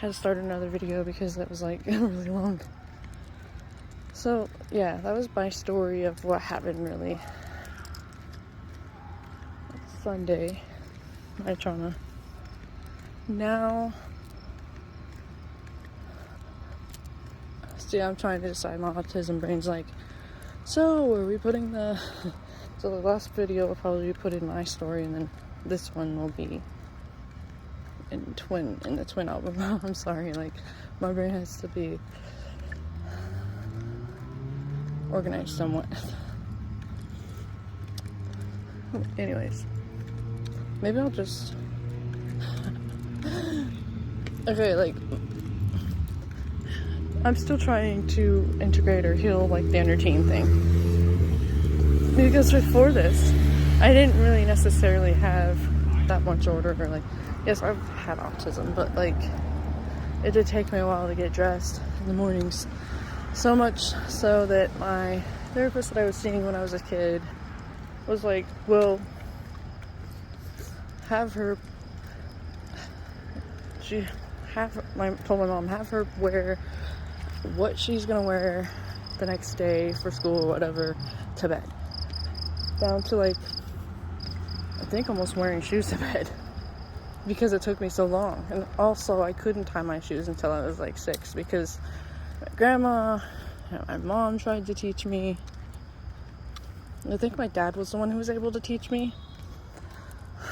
had to start another video because it was like really long. So yeah, that was my story of what happened really. Sunday, my trauma. Now, see, I'm trying to decide. My autism brain's like, so are we putting the so the last video will probably be put in my story, and then this one will be in the twin album. I'm sorry, like my brain has to be organized somewhat. Anyways, maybe I'll just okay, like I'm still trying to integrate or heal like the inner teen thing, because before this I didn't really necessarily have that much order, or like, yes, I've had autism, but like it did take me a while to get dressed in the mornings, so much so that my therapist that I was seeing when I was a kid was like, well, told my mom, have her wear what she's gonna wear the next day for school or whatever to bed, down to like I think almost wearing shoes to bed, because it took me so long. And also I couldn't tie my shoes until I was like 6, because my grandma and my mom tried to teach me. I think my dad was the one who was able to teach me.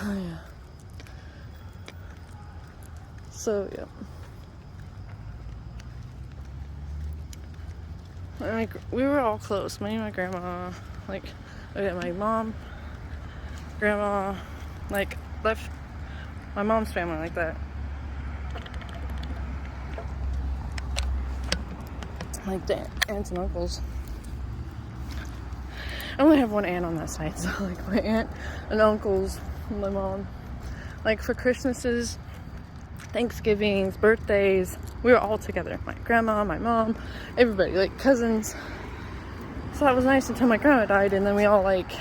Oh yeah. So yeah, like we were all close. Me and my grandma, like, okay, my mom, grandma, like left my mom's family like that. Like the aunts and uncles. I only have one aunt on that side, so like my aunt and uncles, and my mom, like for Christmases, Thanksgivings, birthdays, we were all together. My grandma, my mom, everybody, like cousins. So that was nice until my grandma died, and then we all like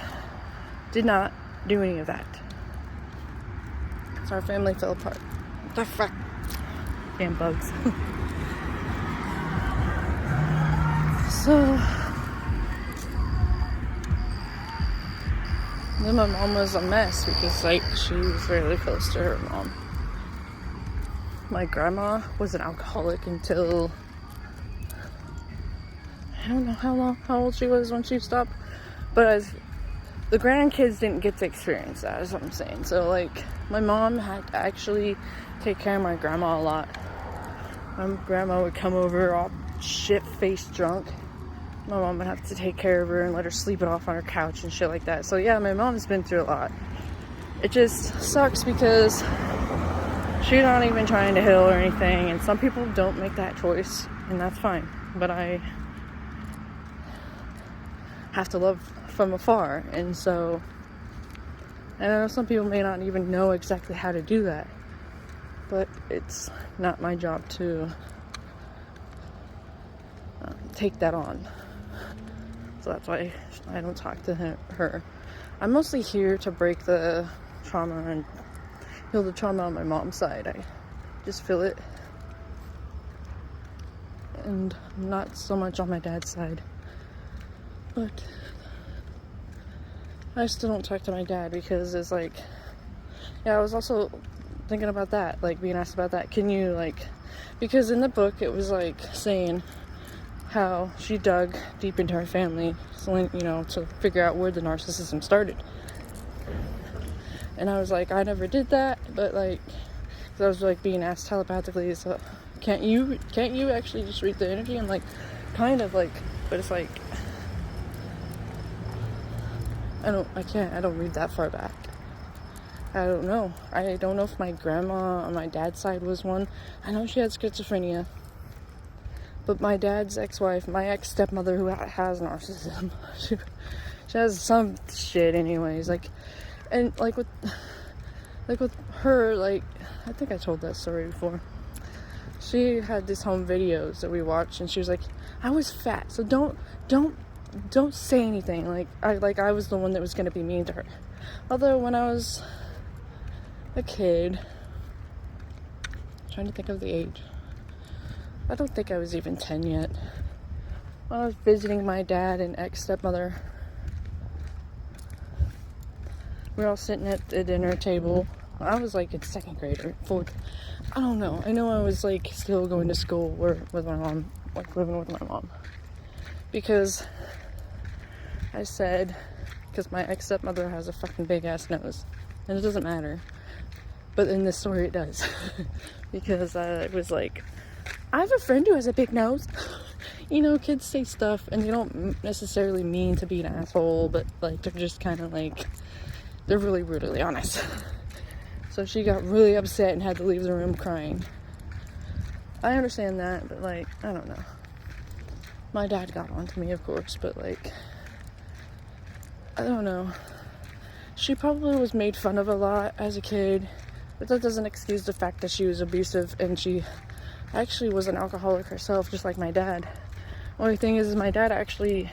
did not do any of that. So our family fell apart. What the fuck? Damn bugs. So then my mom was a mess, because like she was really close to her mom. My grandma was an alcoholic until I don't know how old she was when she stopped, but as the grandkids didn't get to experience that, is what I'm saying. So like my mom had to actually take care of my grandma a lot. My grandma would come over all shit-faced drunk. My mom would have to take care of her and let her sleep it off on her couch and shit like that. So yeah, my mom's been through a lot. It just sucks because she's not even trying to heal or anything, and some people don't make that choice, and that's fine. But I have to love from afar, and so I know some people may not even know exactly how to do that, but it's not my job to take that on. So that's why I don't talk to her. I'm mostly here to break the trauma and heal the trauma on my mom's side. I just feel it, and not so much on my dad's side. But I still don't talk to my dad, because it's like, yeah, I was also thinking about that, like being asked about that. Can you like, because in the book it was like saying how she dug deep into her family, so, you know, to figure out where the narcissism started. And I was like, I never did that, but like, cause I was like being asked telepathically, so can't you actually just read the energy? And like, kind of like, but it's like, I don't read that far back. I don't know if my grandma on my dad's side was one. I know she had schizophrenia, but my dad's ex-wife, my ex-stepmother, who has narcissism, she has some shit anyways, like, and like with her, like, I think I told that story before. She had these home videos that we watched, and she was like, I was fat, so don't say anything. Like I was the one that was gonna be mean to her. Although when I was a kid, trying to think of the age, I don't think I was even 10 yet. When I was visiting my dad and ex-stepmother, we were all sitting at the dinner table. I was like in 2nd grade or 4th. I don't know. I know I was like still going to school with my mom, like living with my mom. Because I said, because my ex-stepmother has a fucking big ass nose. And it doesn't matter. But in this story it does. Because I was like, I have a friend who has a big nose. You know, kids say stuff and they don't necessarily mean to be an asshole, but like they're just kind of like, they're really brutally honest. So she got really upset and had to leave the room crying. I understand that, but like, I don't know. My dad got on to me, of course, but like, I don't know. She probably was made fun of a lot as a kid, but that doesn't excuse the fact that she was abusive, and she actually was an alcoholic herself, just like my dad. Only thing is my dad actually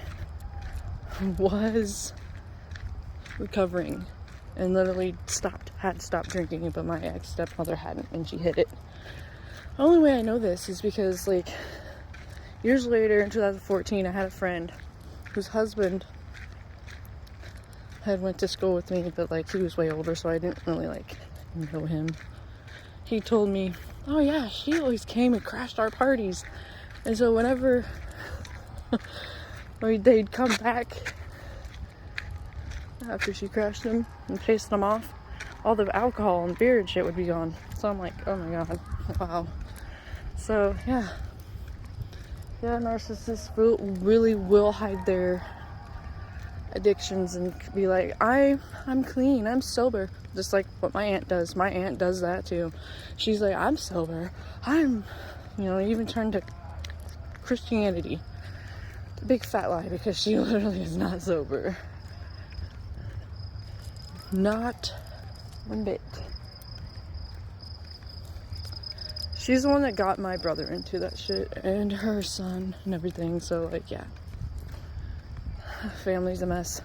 was recovering and literally had stopped drinking, but my ex-stepmother hadn't, and she hid it. The only way I know this is because like years later in 2014 I had a friend whose husband had went to school with me, but like he was way older, so I didn't really like know him. He told me, oh yeah, she always came and crashed our parties, and so whenever they'd come back after she crashed them and chased them off, all the alcohol and beer and shit would be gone. So I'm like, oh my god, wow. So yeah, narcissists really will hide their addictions and be like, I'm clean, I'm sober, just like what my aunt does. My aunt does that too. She's like, I'm sober, I'm, even turned to Christianity. A big fat lie, because she literally is not sober. Not one bit. She's the one that got my brother into that shit, and her son and everything. So like, yeah, family's a mess.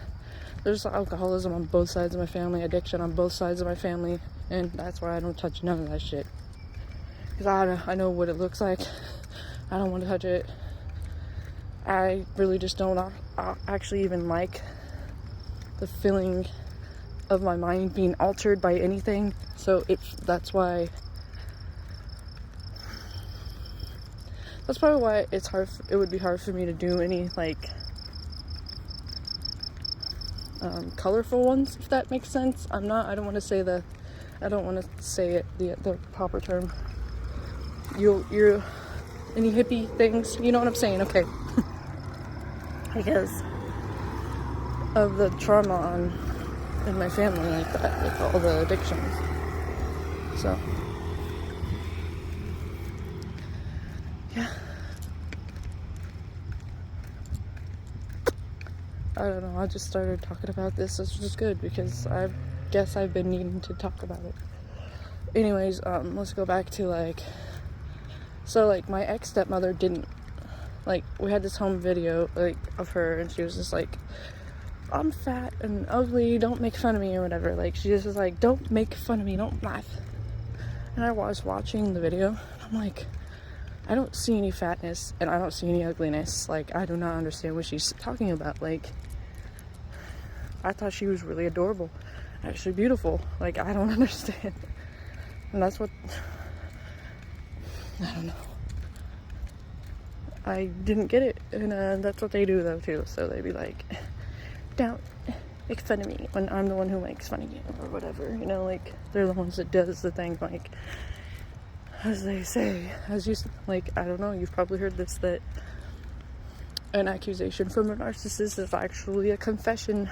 There's alcoholism on both sides of my family, addiction on both sides of my family, and that's why I don't touch none of that shit. Because I know what it looks like. I don't want to touch it. I really just don't actually even like the feeling of my mind being altered by anything. So that's probably why it would be hard for me to do any like colorful ones, if that makes sense. I don't want to say it the proper term. You're any hippie things, you know what I'm saying? Okay. Because of the trauma in my family, like that, with all the addictions. So yeah, I don't know, I just started talking about this, which is good, because I guess I've been needing to talk about it. Anyways, let's go back to my ex-stepmother didn't, we had this home video, of her, and she was just like, I'm fat and ugly, don't make fun of me, or whatever. She just was like, don't make fun of me, don't laugh. And I was watching the video, and I'm like, I don't see any fatness, and I don't see any ugliness. I do not understand what she's talking about. I thought she was really adorable, actually beautiful. I don't understand. And that's what, I don't know. I didn't get it, and that's what they do though too. So they'd be like, don't make fun of me when I'm the one who makes fun of you, or whatever, they're the ones that does the thing, as they say, I don't know, you've probably heard this, that an accusation from a narcissist is actually a confession